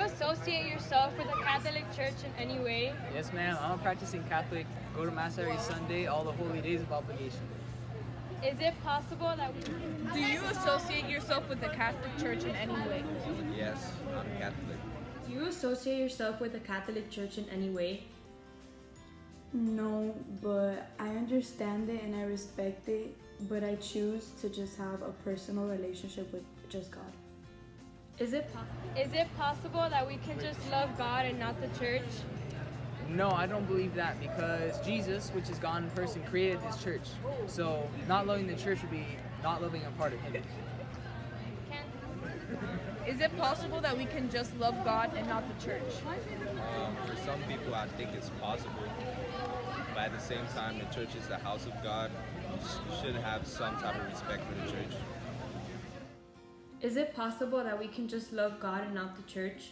associate yourself with the Catholic Church in any way? Yes, ma'am. I'm a practicing Catholic. Go to Mass every Sunday, all the holy days of obligation. Is it possible that we... Do you associate yourself with the Catholic Church in any way? Yes, I'm Catholic. Do you associate yourself with the Catholic Church in any way? No, but I understand it and I respect it, but I choose to just have a personal relationship with just God. Is it possible that we can just love God and not the church? No, I don't believe that because Jesus, which is God in person, created this church. So not loving the church would be not loving a part of Him. Is it possible that we can just love God and not the church? For some people, I think it's possible. But at the same time, the church is the house of God. You should have some type of respect for the church. Is it possible that we can just love God and not the church?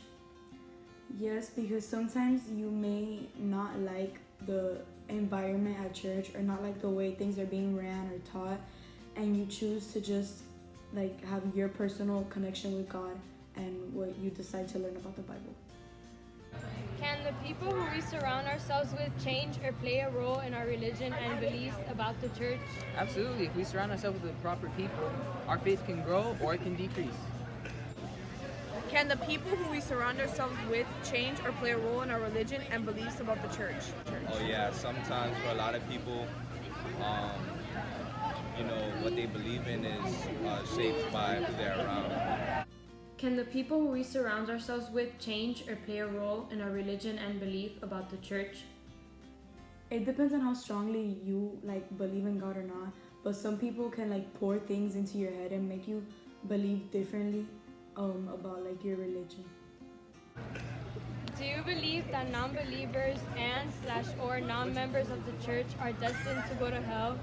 Yes, because sometimes you may not like the environment at church or not like the way things are being ran or taught, and you choose to just like have your personal connection with God and what you decide to learn about the Bible. Can the people who we surround ourselves with change or play a role in our religion and beliefs about the church? Absolutely. If we surround ourselves with the proper people, our faith can grow or it can decrease. Can the people who we surround ourselves with change or play a role in our religion and beliefs about the church? Oh yeah, sometimes for a lot of people, what they believe in is shaped by who they're around. Can the people who we surround ourselves with change or play a role in our religion and belief about the church? It depends on how strongly you like believe in God or not, but some people can like pour things into your head and make you believe differently about like your religion. Do you believe that non-believers and/or non-members of the church are destined to go to hell?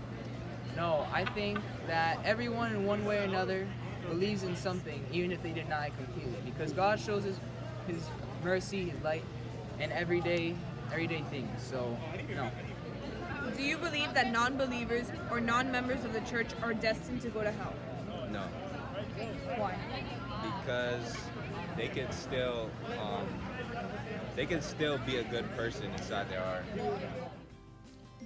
No, I think that everyone in one way or another believes in something, even if they deny it completely, because God shows His mercy, His light, in everyday things. So, no. Do you believe that non-believers or non-members of the church are destined to go to hell? No, Why? because they can still be a good person inside their heart.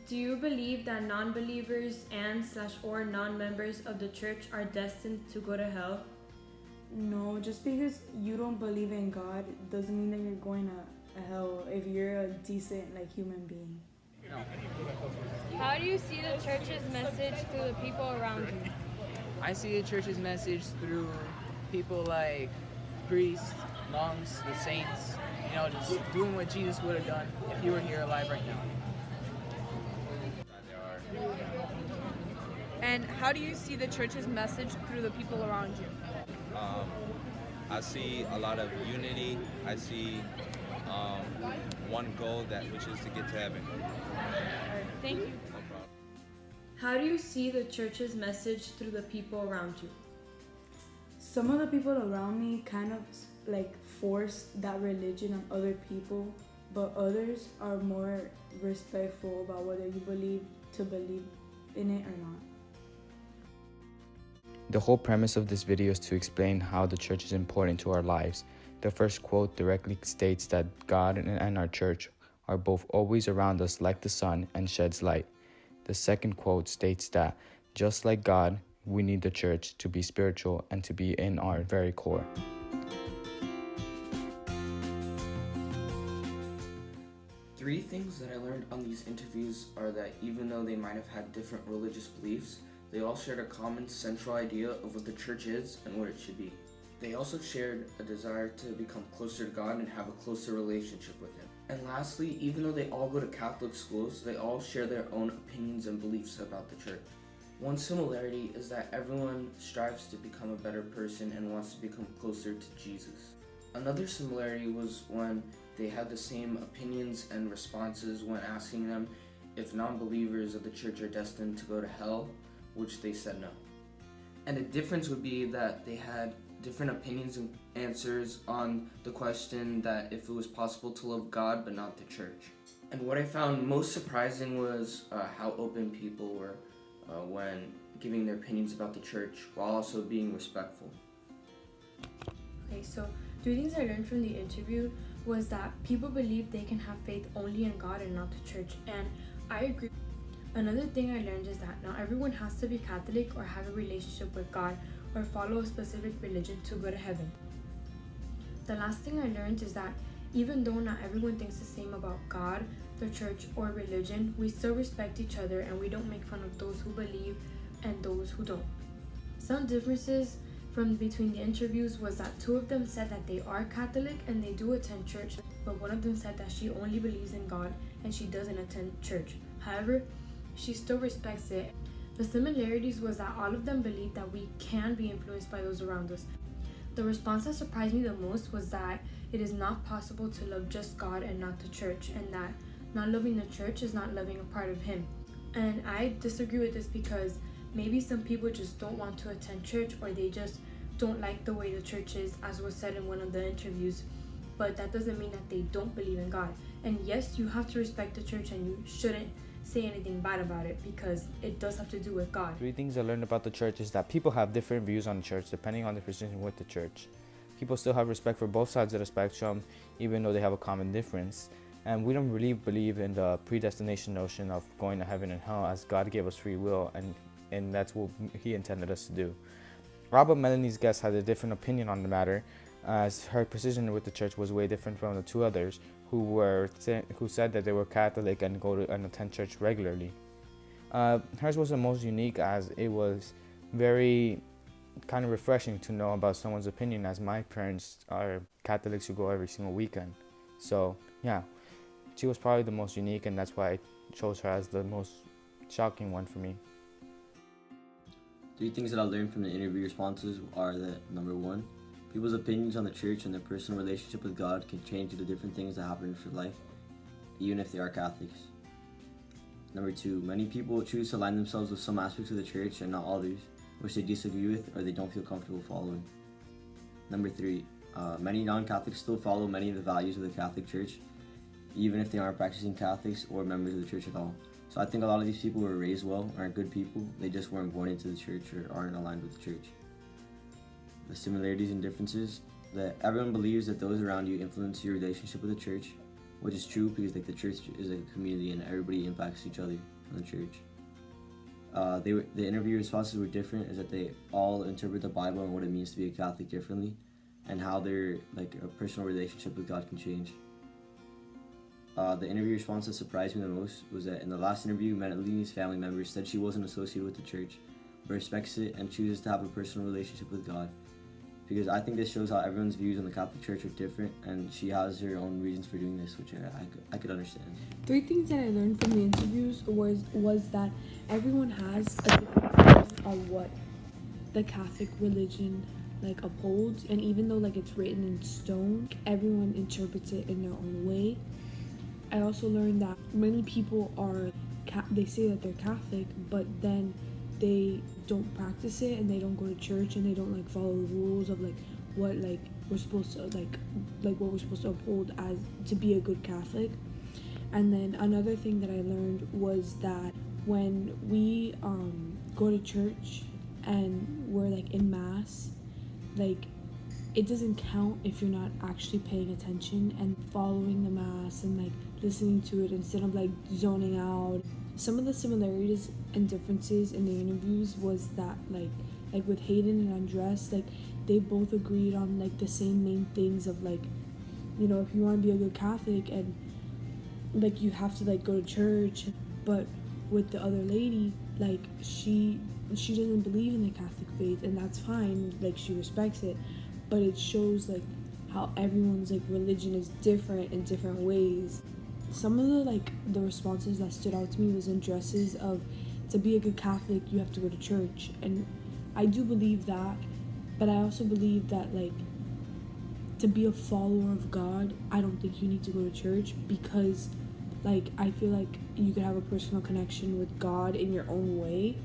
Do you believe that non-believers and/or non-members of the church are destined to go to hell? No, just because you don't believe in God doesn't mean that you're going to hell if you're a decent like human being. No. How do you see the church's message through the people around you? I see the church's message through people like priests, monks, the saints, just doing what Jesus would have done if He were here alive right now. And how do you see the church's message through the people around you? I see a lot of unity. I see one goal which is to get to heaven. Thank you. No problem. How do you see the church's message through the people around you? Some of the people around me kind of like force that religion on other people, but others are more respectful about whether you believe in it or not. The whole premise of this video is to explain how the church is important to our lives. The first quote directly states that God and our church are both always around us like the sun and sheds light. The second quote states that just like God, we need the church to be spiritual and to be in our very core. Three things that I learned on these interviews are that even though they might have had different religious beliefs, they all shared a common central idea of what the church is and what it should be. They also shared a desire to become closer to God and have a closer relationship with Him. And lastly, even though they all go to Catholic schools, they all share their own opinions and beliefs about the church. One similarity is that everyone strives to become a better person and wants to become closer to Jesus. Another similarity was when they had the same opinions and responses when asking them if non-believers of the church are destined to go to hell, which they said no. And the difference would be that they had different opinions and answers on the question that if it was possible to love God but not the church. And what I found most surprising was how open people were when giving their opinions about the church while also being respectful. Okay, so Three things I learned from the interview was that people believe they can have faith only in God and not the church, and I agree. Another thing I learned is that not everyone has to be Catholic or have a relationship with God or follow a specific religion to go to heaven. The last thing I learned is that even though not everyone thinks the same about God, the church, or religion, we still respect each other and we don't make fun of those who believe and those who don't. Some differences from between the interviews was that two of them said that they are Catholic and they do attend church, but one of them said that she only believes in God and she doesn't attend church. However, she still respects it. The similarities was that all of them believe that we can be influenced by those around us. The response that surprised me the most was that it is not possible to love just God and not the church, and that not loving the church is not loving a part of Him. And I disagree with this because maybe some people just don't want to attend church, or they just don't like the way the church is, as was said in one of the interviews. But that doesn't mean that they don't believe in God. And yes, you have to respect the church and you shouldn't say anything bad about it because it does have to do with God. Three things I learned about the church is that people have different views on the church depending on their position with the church. People still have respect for both sides of the spectrum, even though they have a common difference. And we don't really believe in the predestination notion of going to heaven and hell, as God gave us free will, and that's what He intended us to do. Robert Melanie's guest had a different opinion on the matter, as her position with the church was way different from the two others who said that they were Catholic and go to and attend church regularly. Hers was the most unique, as it was very kind of refreshing to know about someone's opinion, as my parents are Catholics who go every single weekend. So yeah, she was probably the most unique, and that's why I chose her as the most shocking one for me. Three things that I learned from the interview responses are that, number one, people's opinions on the church and their personal relationship with God can change due to different things that happen in life, even if they are Catholics. Number two, many people choose to align themselves with some aspects of the church and not others, which they disagree with or they don't feel comfortable following. Number three, many non-Catholics still follow many of the values of the Catholic Church, even if they aren't practicing Catholics or members of the church at all. So I think a lot of these people were raised well, aren't good people, they just weren't born into the church or aren't aligned with the church. The similarities and differences, that everyone believes that those around you influence your relationship with the church, which is true because the church is a community and everybody impacts each other in the church. The interview responses were different, is that they all interpret the Bible and what it means to be a Catholic differently, and how their a personal relationship with God can change. The interview response that surprised me the most was that in the last interview, Melani's family members said she wasn't associated with the church, but respects it and chooses to have a personal relationship with God. Because I think this shows how everyone's views on the Catholic Church are different, and she has her own reasons for doing this, which I could understand. Three things that I learned from the interviews was that everyone has a different opinion on what the Catholic religion upholds, and even though it's written in stone, everyone interprets it in their own way. I also learned that many people they say that they're Catholic, but then they don't practice it and they don't go to church and they don't follow the rules of what we're supposed to what we're supposed to uphold as to be a good Catholic. And then another thing that I learned was that when we go to church and we're in mass, it doesn't count if you're not actually paying attention and following the mass and listening to it instead of zoning out. Some of the similarities and differences in the interviews was that with Hayden and Andres, they both agreed on the same main things of if you want to be a good Catholic and you have to go to church. But with the other lady, she doesn't believe in the Catholic faith, and that's fine, she respects it, but it shows how everyone's religion is different in different ways. Some of the responses that stood out to me was Andres's of, to be a good Catholic you have to go to church, and I do believe that, but I also believe that to be a follower of God, I don't think you need to go to church, because I feel you could have a personal connection with God in your own way.